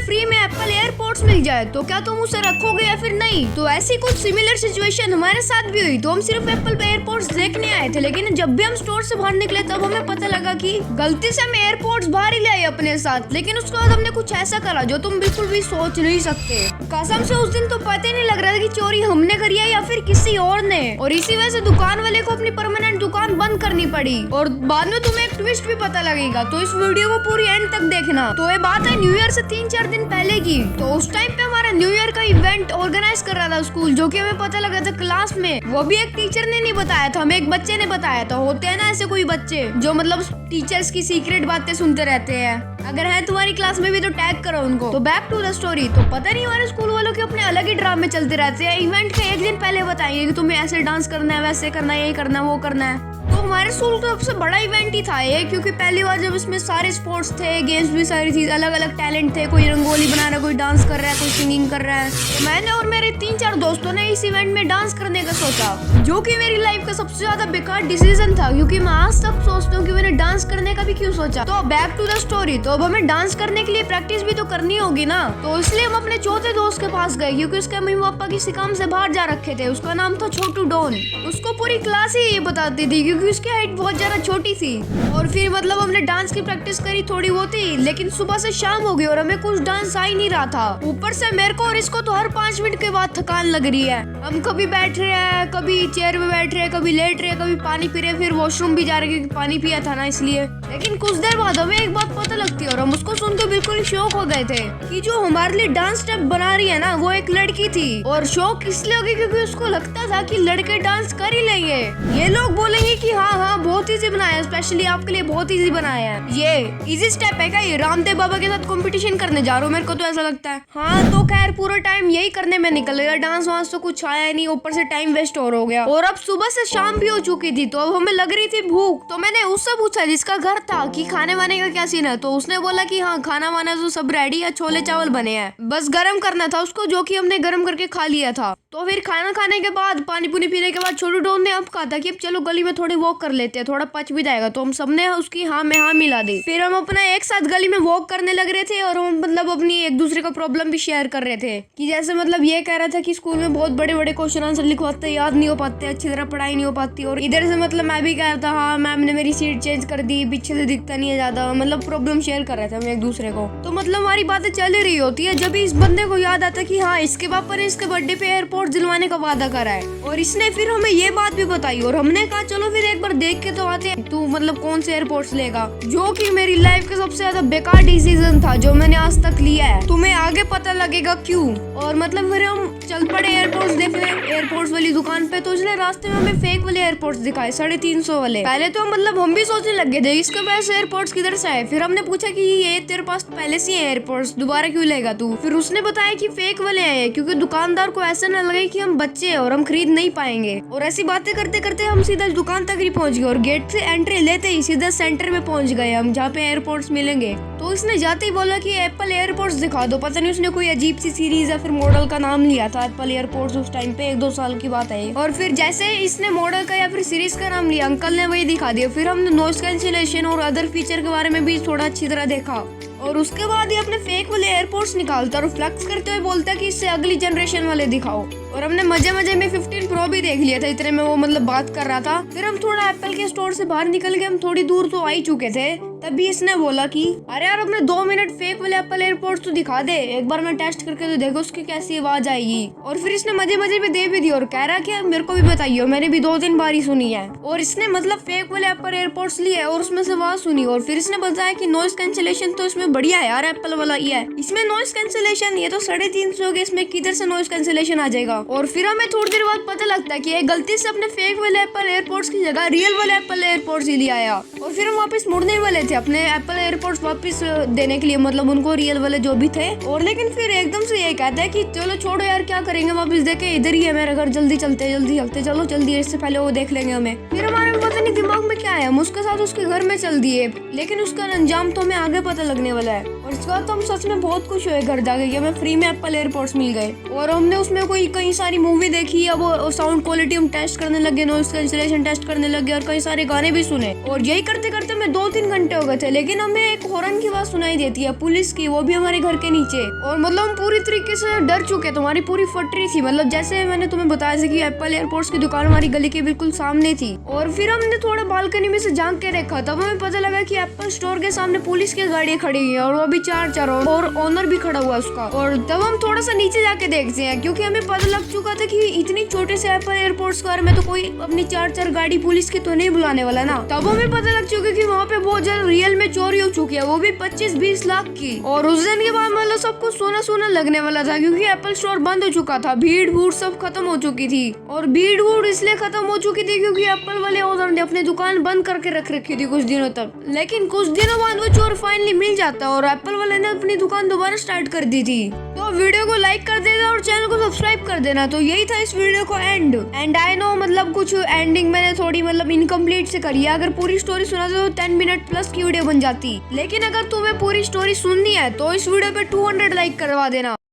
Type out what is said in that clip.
Free में Apple airports मिल जाए तो क्या तुम उसे रखोगे या फिर नहीं? तो ऐसी कुछ सिमिलर सिचुएशन हमारे साथ भी हुई। तो हम सिर्फ एप्पल एयरपोर्ट्स देखने आए थे, लेकिन जब भी हम स्टोर से बाहर निकले तब हमें पता लगा कि गलती से हम एयरपोर्ट्स बाहर ही ले आए अपने साथ। लेकिन उसके बाद हमने कुछ ऐसा करा जो तुम बिल्कुल भी सोच नहीं सकते। कसम से उस दिन तो पता ही नहीं लग रहा था कि चोरी हमने करी है या फिर किसी और ने, और इसी वजह से दुकान वाले को अपनी परमानेंट दुकान बंद करनी पड़ी। और बाद में तुम्हें एक ट्विस्ट भी पता लगेगा, तो इस वीडियो को पूरी एंड तक देखना। तो ये बात है न्यू ईयर से 3-4 दिन पहले की। तो उस टाइम पे हमारा न्यू ईयर का इवेंट ऑर्गेनाइज कर रहा था स्कूल, जो कि हमें पता लगा था क्लास में। वो भी एक टीचर ने नहीं बताया था, हमें एक बच्चे ने बताया था। होते हैं ना ऐसे कोई बच्चे जो मतलब टीचर्स की सीक्रेट बातें सुनते रहते हैं। अगर है तुम्हारी क्लास में भी तो टैग करो उनको। तो बैक टू द स्टोरी। तो पता नहीं हमारे स्कूल वालों के अपने अलग ही ड्रामे चलते रहते हैं। इवेंट के एक दिन पहले बताएंगे कि तुम्हें ऐसे डांस करना है, वैसे करना है, ये करना है, वो करना है। तो हमारे स्कूल तो सबसे बड़ा इवेंट ही था ये, क्योंकि पहली बार जब इसमें सारे स्पोर्ट्स थे, गेम्स भी सारी चीज, अलग अलग टैलेंट थे। कोई रंगोली बना रहा है, कोई डांस कर रहा है, कोई सिंगिंग कर रहा है। तो मैंने और मेरे 3-4 दोस्तों ने इस इवेंट में डांस करने का सोचा, जो कि मेरी लाइफ का सबसे ज्यादा बेकार डिसीजन था, क्योंकि मैं आज तक सोचता हूँ कि मैंने डांस करने का भी क्यों सोचा। तो बैक टू द स्टोरी। तो अब हमें डांस करने के लिए प्रैक्टिस भी तो करनी होगी ना। तो इसलिए हम अपने चौथे दोस्त के पास गए, क्योंकि उसके मम्मी पापा किसी काम से बाहर जा रखे थे। उसका नाम था छोटू डॉन। उसको पूरी क्लास ही ये बताती थी, क्योंकि उसकी हाइट बहुत ज्यादा छोटी थी। और फिर मतलब हमने डांस की प्रैक्टिस करी थोड़ी बहुत ही, लेकिन सुबह से शाम हो गई और हमें कुछ डांस आ ही नहीं रहा था। ऊपर से मेरे को और इसको तो हर 5 मिनट के बाद थकान लग रही है। हम कभी बैठ रहे हैं, कभी चेयर पे बैठ रहे हैं, कभी लेट रहे हैं, कभी पानी पी रहे हैं, फिर वॉशरूम भी जा रहे हैं क्योंकि पानी पिया था ना इसलिए। लेकिन कुछ देर बाद हमें एक बात पता लगती है और हम उसको सुनकर बिल्कुल शौक हो गए थे कि जो हमारे लिए डांस स्टेप बना रही है ना, वो एक लड़की थी। और शौक इसलिए हो गई क्योंकि उसको लगता था कि लड़के डांस कर ही लेंगे। ये लोग बोलेंगे कि हाँ हाँ बहुत इजी बनाया है, स्पेशली आपके लिए बहुत इजी बनाया है। ये इजी स्टेप है क्या? ये रामदेव बाबा के साथ कंपटीशन करने जा रहा हूँ, मेरे को तो ऐसा लगता है। हाँ तो खैर पूरा टाइम यही करने में निकल गया। डांस वांस तो कुछ आया नहीं, ऊपर से टाइम वेस्ट और हो गया। और अब सुबह से शाम भी हो चुकी थी, तो अब हमें लग रही थी भूख। तो मैंने उससे पूछा जिसका घर था कि खाने वाने का क्या सीन है। तो उसने बोला कि हाँ खाना वाना तो सब रेडी है, छोले चावल बने हैं, बस गर्म करना था उसको, जो कि हमने गर्म करके खा लिया था। तो फिर खाना खाने के बाद, पानी पुनी पीने के बाद, छोटू डॉन ने अब कहा था कि अब चलो गली में थोड़ी वॉक कर लेते हैं, थोड़ा पच भी जाएगा। तो हम सबने उसकी हाँ में हाँ मिला दी। फिर हम अपना एक साथ गली में वॉक करने लग रहे थे और हम मतलब अपनी एक दूसरे का प्रॉब्लम भी शेयर कर रहे थे। कि जैसे मतलब ये कह रहा था कि स्कूल में बहुत बड़े बड़े क्वेश्चन आंसर लिखवाते, याद नहीं हो पाते, अच्छी तरह पढ़ाई नहीं हो पाती। और इधर से मतलब मैं भी कह रहा था हाँ मैम ने मेरी सीट चेंज कर दी, पीछे से दिखता नहीं है ज्यादा, मतलब प्रॉब्लम शेयर कर रहे थे हम एक दूसरे को। तो मतलब हमारी बातें चल ही रही होती है, जब इस बंदे को याद आता कि हाँ इसके पापा ने इसके बर्थडे पे एयरपोर्ट दिलवाने का वादा करा है। और इसने फिर हमें ये बात भी बताई और हमने कहा चलो फिर एक बार देख के तो आते हैं, तू मतलब कौन से एयरपोर्ट्स लेगा। जो कि मेरी लाइफ का सबसे ज्यादा बेकार डिसीजन था जो मैंने आज तक लिया है। तुम्हें आगे पता लगेगा क्यों। और मतलब फिर हम चल पड़े एयरपोर्ट्स देखने, एयरपोर्ट्स वाली दुकान पे। तो उसने रास्ते में हमें फेक वाले एयरपोर्ट्स दिखाए, 350 वाले। पहले तो मतलब हम भी सोचने लग गए थे इसके पास एयरपोर्ट्स किधर से आए। फिर हमने पूछा कि ये तेरे पास पहले से है एयरपोर्ट्स, दोबारा क्यों लेगा तू। फिर उसने बताया कि फेक वाले आए क्योंकि दुकानदार को ऐसा न लगे कि हम बच्चे हैं और हम खरीद नहीं पाएंगे। और ऐसी बातें करते करते हम सीधा दुकान तक ही पहुंच गए और गेट से एंट्री लेते ही सीधा सेंटर में पहुंच गए हम, जहाँ पे एयरपोर्ट्स मिलेंगे। तो इसने जाते ही बोला कि एप्पल एयरपोर्ट्स दिखा दो। पता नहीं उसने कोई अजीब सी सीरीज या फिर मॉडल का नाम लिया था एप्पल एयरपोर्ट्स। उस टाइम पे 1-2 साल की बात है। और फिर जैसे इसने मॉडल का या फिर सीरीज का नाम लिया, अंकल ने वही दिखा दिया। फिर हमने नॉइस कैंसिलेशन और अदर फीचर के बारे में भी थोड़ा अच्छी तरह देखा। और उसके बाद ही अपने फेक वाले एयरपोर्ट्स निकालता और फ्लेक्स करते हुए बोलता कि इससे अगली जनरेशन वाले दिखाओ। और हमने मजे मजे में 15 प्रो भी देख लिया था, इतने में वो मतलब बात कर रहा था। फिर हम थोड़ा एप्पल के स्टोर से बाहर निकल के हम थोड़ी दूर तो आ ही चुके थे, तभी इसने बोला कि अरे यार अपने 2 मिनट फेक वाले एप्पल एयरपोर्ट्स तो दिखा दे, एक बार मैं टेस्ट करके तो देखो उसकी कैसी आवाज आएगी। और फिर इसने मजे मजे में दे भी दी और कह रहा कि मेरे को भी बताइए, मैंने भी 2-3 बार ही सुनी है। और इसने मतलब फेक वाले एप्पल एयरपोर्ट्स लिए और उसमें से आवाज सुनी। और फिर इसने बताया कि नॉइस कैंसिलेशन तो इसमें बढ़िया है यार, एप्पल वाला ही है, इसमें नॉइस कैंसिलेशन। ये तो 350 के, इसमें किधर से नॉइस कैंसिलेशन आ जाएगा। और फिर हमें थोड़ी देर बाद पता लगता है कि ये गलती से अपने फेक वाले एप्पल एयरपोर्ट्स की जगह रियल वाले एप्पल एयरपोर्ट्स ही ले आया। और फिर हम वापस मुड़ने वाले थे अपने एप्पल एयरपोर्ट्स वापस देने के लिए, मतलब उनको रियल वाले जो भी थे। और लेकिन फिर एकदम से ये कहता है कि चलो छोड़ो यार क्या करेंगे, वापस देके इधर ही है मेरा घर, जल्दी चलते चलो जल्दी, इससे पहले वो देख लेंगे हमें। फिर हमारे पता नहीं दिमाग में क्या है, हम उसके साथ उसके घर में चल दिए। लेकिन उसका अंजाम तो हमें आगे पता लगने वाला है। और और इसके बाद तो हम सच में बहुत खुश हुए घर जाके कि हमें फ्री में एप्पल एयरपोर्ट्स मिल गए। और हमने उसमें कोई कई सारी मूवी देखी, अब साउंड क्वालिटी हम टेस्ट करने लगे, नॉइस कैंसिलेशन टेस्ट करने लगे और कई सारे गाने भी सुने। और यही करते करते हमें 2-3 घंटे हो गए थे। लेकिन हमें एक हॉर्न की आवाज सुनाई देती है, पुलिस की, वो भी हमारे घर के नीचे। और मतलब हम पूरी तरीके से डर चुके थे, हमारी पूरी फट रही थी। मतलब जैसे मैंने तुम्हें बताया था कि एप्पल एयरपोर्ट्स की दुकान हमारी गली के बिल्कुल सामने थी। और फिर हमने थोड़ा बालकनी में से झांक के देखा, तब हमें पता लगा कि एप्पल स्टोर के सामने पुलिस की गाड़ियां खड़ी हुई है और वो भी 4 और ऑनर भी खड़ा हुआ उसका। और तब हम थोड़ा सा नीचे जाके देखते हैं, क्योंकि हमें पता लग चुका था कि इतनी छोटे से एप्पल एयरपोर्ट्स कार में तो कोई अपनी 4 गाड़ी पुलिस की तो नहीं बुलाने वाला ना। तब हमें पता लग चुका कि वहाँ पे बहुत ज्यादा रियल में चोरी हो चुकी है, वो भी 25-20 लाख की। और उस दिन के बाद मतलब सबको सोना सोना लगने वाला था, क्योंकि एप्पल स्टोर बंद हो चुका था, भीड़ भूड़ सब खत्म हो चुकी थी। और भीड़ भूड़ इसलिए खत्म हो चुकी थी क्योंकि एप्पल वाले ओनर ने अपनी दुकान बंद करके रख रखी थी कुछ दिनों तक। लेकिन कुछ दिनों बाद वो चोर फाइनली मिल जाता और एप्पल वाले ने अपनी दुकान दोबारा स्टार्ट कर दी थी। तो वीडियो को लाइक कर देना और चैनल को सब्सक्राइब कर देना। तो यही था इस वीडियो को एंड आई नो मतलब कुछ एंडिंग मैंने थोड़ी मतलब इनकम्प्लीट से करी है। अगर पूरी स्टोरी सुना तो 10 मिनट प्लस की वीडियो बन जाती। लेकिन अगर तुम्हें पूरी स्टोरी सुननी है तो इस वीडियो पे 200 लाइक करवा देना।